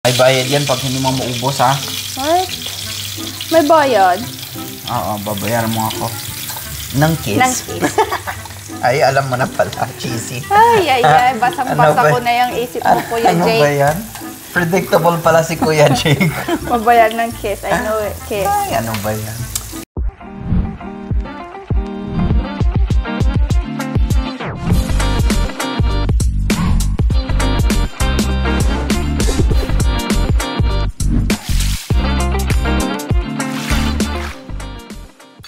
May bayad yan pag hindi mo maubos, ha? What? May bayad? Oo, babayaran mo ako. Ng kiss? Ng kiss. Ay, alam mo na pala. Cheesy. Ay. Basang-basa ko na yung isip mo, Kuya Jake. Ano ba yan? Predictable pala si Kuya Jake. Mabayad ng kiss. I know it. Kiss. Ay, ano ba yan?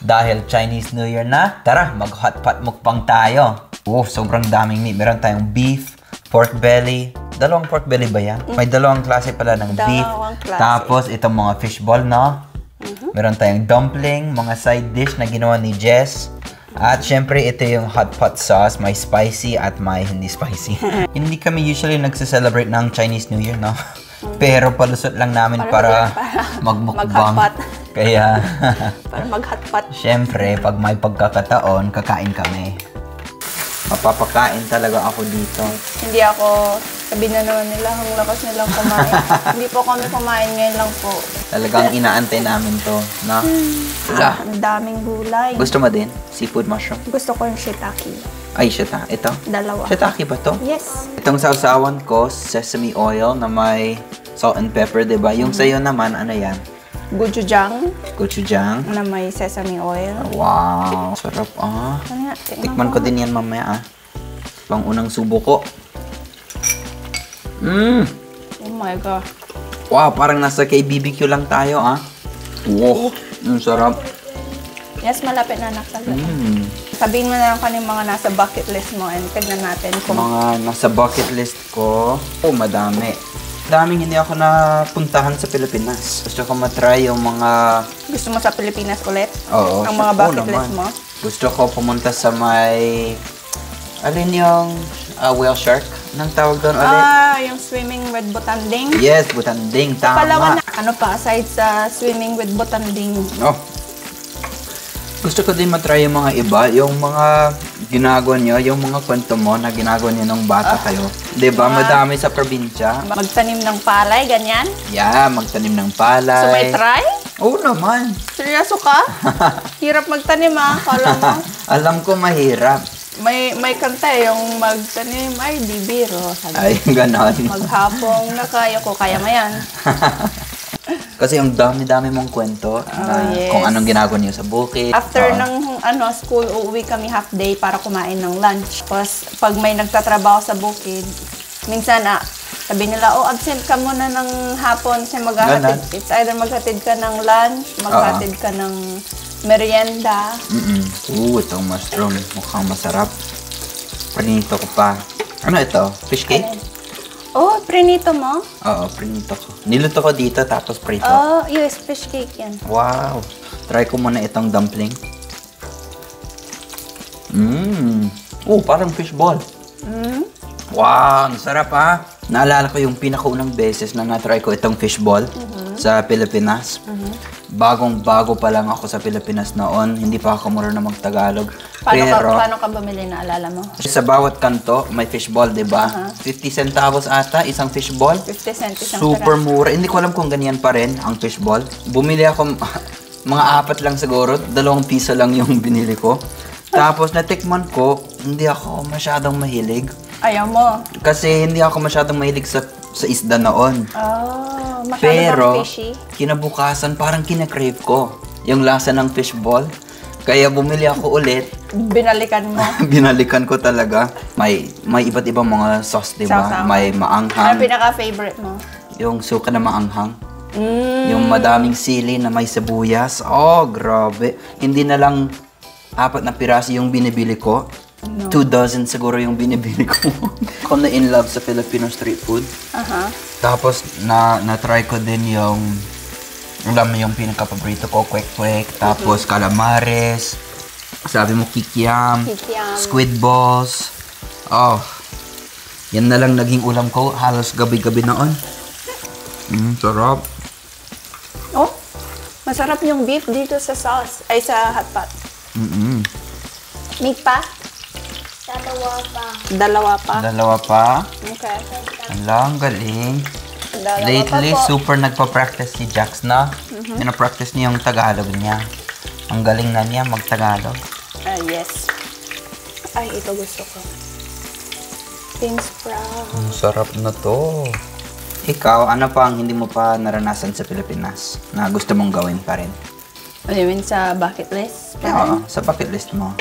Dahil Chinese New Year na, tara, mag-hotpot mukbang tayo. Sobrang daming meat. Meron tayong beef, pork belly. Dalawang pork belly ba yan? May dalawang klase pala ng beef. Klase. Tapos itong mga fishball, no? Meron tayong dumpling, mga side dish na ginawa ni Jess. At syempre, ito yung hot pot sauce. May spicy at may hindi spicy. Hindi kami usually nagse-celebrate ng Chinese New Year, no? Pero palusot lang namin para magmukbang. Kaya, para mag-hotpot. syempre, pag may pagkakataon, kakain kami. Mapapakain talaga ako dito. Hindi ako, sabi na naman nila, ang lakas nilang kumain. Hindi po kami kumain, ngayon lang po. Talagang inaantay namin to, no? Ang daming gulay. Gusto mo din? Seafood mushroom? Gusto ko yung shiitake. Ay, shiitake. Ito? Dalawa. Shiitake ba to? Yes. Itong sausawan ko, sesame oil na may salt and pepper, diba? Yung sa'yo naman, ano yan? Gochujang. Gochujang. Na may sesame oil. Wow. Sarap, ah. Ano nga? Tikman ko din yan mamaya, ah. Pang unang subo ko. Oh my God. Wow, parang nasa kay BBQ lang tayo, ah. Wow. Sarap. Yes, malapit na nakasagot. Sabihin mo na lang kanyung mga nasa bucket list mo and tignan natin kung... Mga nasa bucket list ko, madami. Daming hindi ako napuntahan sa Pilipinas. Gusto ko matry yung mga... Gusto mo sa Pilipinas ulit? Oo. Ang mga bucket list mo? Gusto ko pumunta sa may... Alin yung whale shark? Anong tawag doon ulit? Yung swimming with Butanding? Yes, Butanding. Tama. Palawan na. Ano pa aside sa swimming with Butanding? Gusto ko din matry yung mga iba. Yung mga ginagawa nyo, yung mga kwento mo na ginagawa nyo nung bata kayo. Diba? Madami sa probinsya. Magtanim ng palay, ganyan? Yeah, magtanim ng palay. So may try? Oo naman. Seryoso ka? Hirap magtanim, Kala mo? Alam ko mahirap. May kanta yung magtanim, ay bibiro. Ay, ganon. Maghapong na kaya ko, kaya mo yan. Kasi yung dami-dami mong kwento na yes. Kung anong ginagawa niyo sa bukid. After ng school, uuwi kami half day para kumain ng lunch. Tapos pag may nagtatrabaho sa bukid, minsan sabi nila, absent ka muna ng hapon kasi maghatid. It's either maghatid ka ng lunch, maghatid ka ng merienda. Itong mushroom. Mukhang masarap. Prinito ko pa. Ano ito? Fish cake? Prinito mo? Oo, prinito ko. Niluto ko dito tapos prito. Yes, fish cake yan. Wow. Try ko muna itong dumpling. Parang fishball. Wow, ang sarap, ha? Naalala ko yung pinakaunang beses na na-try ko itong fishball sa Pilipinas. Bagong-bago pa lang ako sa Pilipinas noon. Hindi pa ako marunong mag-Tagalog. Paano ka bumili, naalala mo? Sa bawat kanto, may fishball, diba? 50 centavos ata, isang fishball. 50 cent isang Super mura. Hindi ko alam kung ganyan pa rin ang fishball. Bumili ako, mga 4 lang siguro. 2 piso lang yung binili ko. Tapos natikman ko, hindi ako masyadong mahilig. Ayaw mo? Kasi hindi ako masyadong mahilig sa isda noon. Pero, fishy? Kinabukasan, parang kinakrave ko yung lasa ng fishball. Kaya bumili ako ulit. Binalikan mo? Binalikan ko talaga. May iba't ibang mga sauce, diba? May maanghang. Ano pinaka-favorite mo? Yung suka na maanghang. Yung madaming sili na may sibuyas. Grabe. Hindi na lang 4 na piraso yung binibili ko. 2 dozen siguro yung binibili ko. Ako na in love sa Filipino street food. Tapos, na-try ko din yung alam mo yung pinaka-paborito ko, kwek-kwek. Tapos, calamares. Sabi mo, kikiam. Squid balls. Yan na lang naging ulam ko. Halos gabi-gabi noon. Sarap. Masarap yung beef dito sa sauce. Ay, sa hotpot. Meat pa? Dalawa pa. Dalawa pa? Dalawa pa? Okay. Ang galing. Lately, super nagpa-practice si Jax na. Pina-practice niya yung Tagalog niya. Ang galing na niya mag-Tagalog. Yes. Ay, ito gusto ko. Bean sprout. Ang sarap na to. Ikaw, ano pa ang hindi mo pa naranasan sa Pilipinas na gusto mong gawin pa rin? Ano yun sa bucket list? Oo, sa bucket list mo.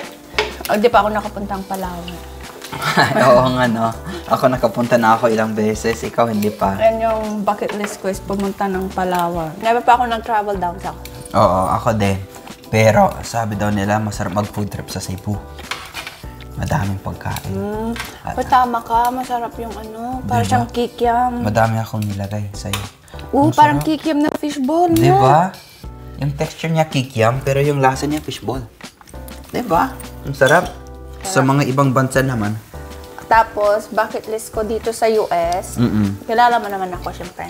Di pa ako nakapuntang Palawan. Oo nga, no. Ako nakapunta na ako ilang beses, ikaw hindi pa. Yan yung bucket list ko is pumunta ng Palawan. Never pa ako nag-travel down sa Oo, ako din. Pero sabi daw nila, masarap mag-food trip sa Cebu. Madaming pagkain. Tama ka, masarap yung ano, parang siyang kikiam. Madami akong nilagay sa'yo. Parang kikiam na fishball. Diba? Yung texture niya kikiam, pero yung lasa niya fishball. Diba? Ang sarap. Sa mga ibang bansa naman. Tapos, bucket list ko dito sa US. Kilala mo naman ako, syempre.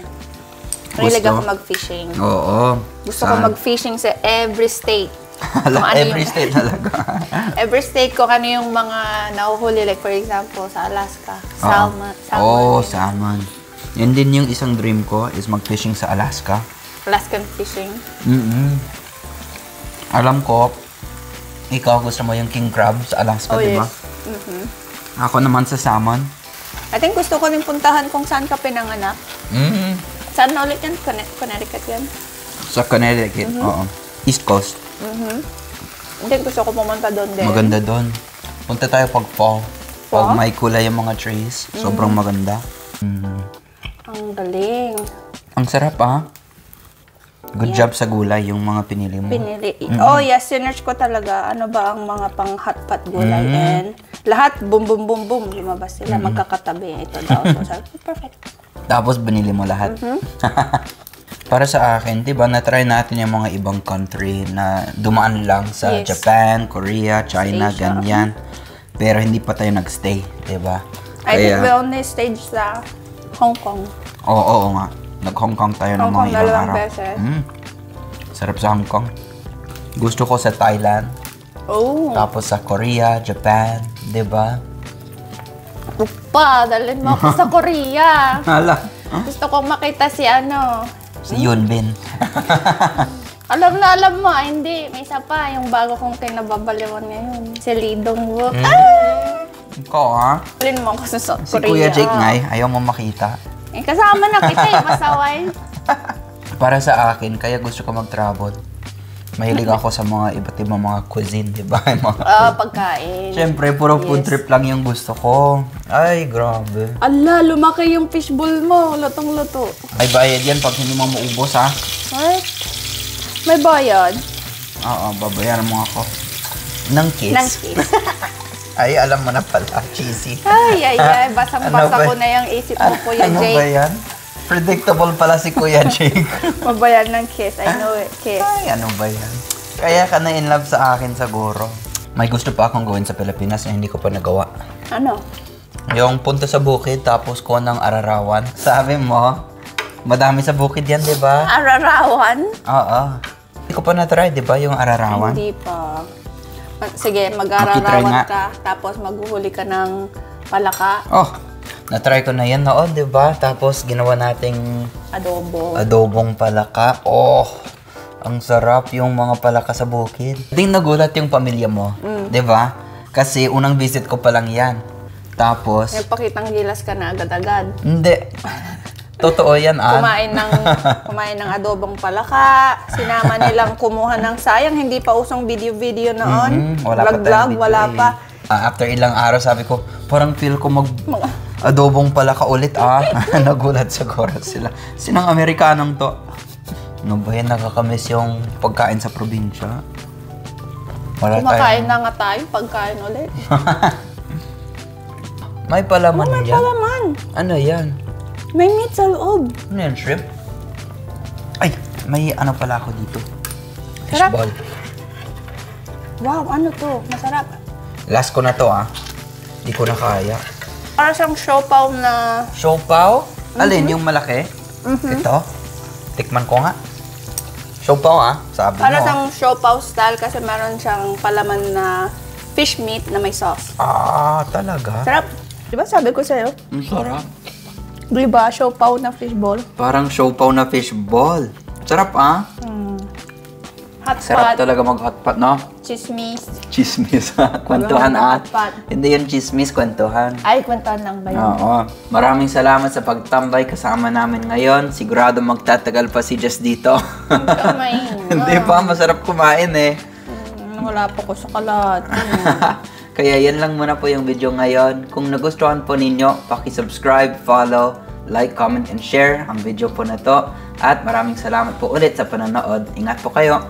Mahilig ako mag-fishing. Oo. Gusto ko mag-fishing sa every state. Every state talaga. Every state ko ano yung mga nahuhuli. Like for example, sa Alaska. Salmon. Salmon. Yan din yung isang dream ko is mag-fishing sa Alaska. Alaskan fishing. Alam ko, ikaw gusto mo yung king crab sa Alaska, di ba? Ako naman sa salmon. I think gusto ko rin puntahan kung saan ka pinanganak. Saan na ulit yan? Connecticut yan? Sa Connecticut, oo. East Coast. Hindi, gusto ko pumunta doon din. Maganda doon. Punta tayo pag fall. Pag may kulay yung mga trees. Sobrang maganda. Ang galing. Ang sarap Good job sa gulay yung mga pinili mo. Oh yes, sinearch ko talaga. Ano ba ang mga pang hotpot gulay. And lahat, boom, boom, boom, boom. Lumabas sila, magkakatabi. Ito daw. So, perfect. Tapos binili mo lahat. Para sa akin, diba, na-try natin yung mga ibang country na dumaan lang sa Japan, Korea, China, ganyan. Pero hindi pa tayo nag-stay, diba? I think we only stayed sa Hong Kong. Oo nga. Nag-Hong Kong tayo ng mga ilang araw. Beses. Sarap sa Hong Kong. Gusto ko sa Thailand. Tapos sa Korea, Japan, diba? Upa, dalhin mo ako sa Korea. Hala. Gusto kong makita si ano. Si Yunbin. Alam mo, hindi. May isa pa, yung bago kong kinababaliwan ngayon. Si Lee Dong-wook. Ikaw Dalhin mo ako sa Korea. Si Kuya Jake Ngay, ayaw mo makita. Kasama na kita masaway. Para sa akin, kaya gusto ko mag-travel. Mahilig ako sa mga iba't ibang mga cuisine, di ba? Pagkain. Siyempre, puro food trip lang yung gusto ko. Ay, grabe. Ala, lumaki yung fishbowl mo. Lutong-luto. May bayad yan pag hindi mo maubos, What? May bayad? Oo, babayaran mo ako. Ng kiss. Ng kiss. Ay, alam mo na pala. Cheesy. Ay. Basang-basa ko na yung isip mo, Kuya Jake. Ano ba yan? Predictable pala si Kuya Jake. Mabayan ng kiss. I know it. Kiss. Ay, ano ba yan? Kaya ka na in love sa akin siguro. May gusto pa akong gawin sa Pilipinas na hindi ko pa nagawa. Ano? Yung punta sa bukid tapos ko ng ararawan. Sabi mo, madami sa bukid yan, di ba? Ararawan? Oo. Hindi ko pa na-try, di ba, yung ararawan? Hindi pa. Sige, mag-ararawan ka. Tapos maghuhuli ka ng palaka. Na-try ko na yan noon, di ba? Tapos ginawa nating adobong palaka. Ang sarap yung mga palaka sa bukid. Ding nagulat yung pamilya mo, di ba? Kasi unang visit ko pa lang yan. Tapos nagpakitang gilas ka na agad-agad. Hindi. Totoo yan, Kumain ng adobong palaka. Sinama nilang kumuha ng sayang. Hindi pa usong video-video noon. Vlog-vlog, wala pa. After ilang araw, sabi ko, parang feel ko adobong palaka ulit, Nagulat siguro sila. Sinang Amerikanong to? Ano ba yan? Nakakamiss yung pagkain sa probinsya. Kumakain na nga tayo, pagkain ulit. May palaman may dyan. palaman. Ano yan? May meat sa loob. Ano yan, shrimp? Ay, may ano pala ako dito. Sarap. Fishball. Wow, ano to? Masarap. Last ko na to, Di ko na kaya. Para siyang siopaw na... Siopaw? Alin, yung malaki? Ito? Tikman ko nga. Siopaw, sabi Para mo. siyang siopaw style kasi meron siyang palaman na fish meat na may sauce. Talaga? Sarap. Di ba sabi ko sa'yo? Ang sarap. Di ba? Siopaw na fishball. Parang siopaw na fishball. Sarap ah. Hot Sarap pot. talaga mag-hotpot, no? Chismis. Chismis. Kwentuhan at. Hotpot. Hindi yun chismis, kwentuhan. Ay, kwentuhan lang ba yun? Oo. Maraming salamat sa pagtambay kasama namin ngayon. Sigurado magtatagal pa si Jess dito. Kamay. Hindi pa, masarap kumain eh. Wala pa ko sa kalat. Kaya yan lang muna po yung video ngayon. Kung nagustuhan po ninyo, paki-subscribe, follow, like, comment, and share ang video po na to. At maraming salamat po ulit sa panonood. Ingat po kayo.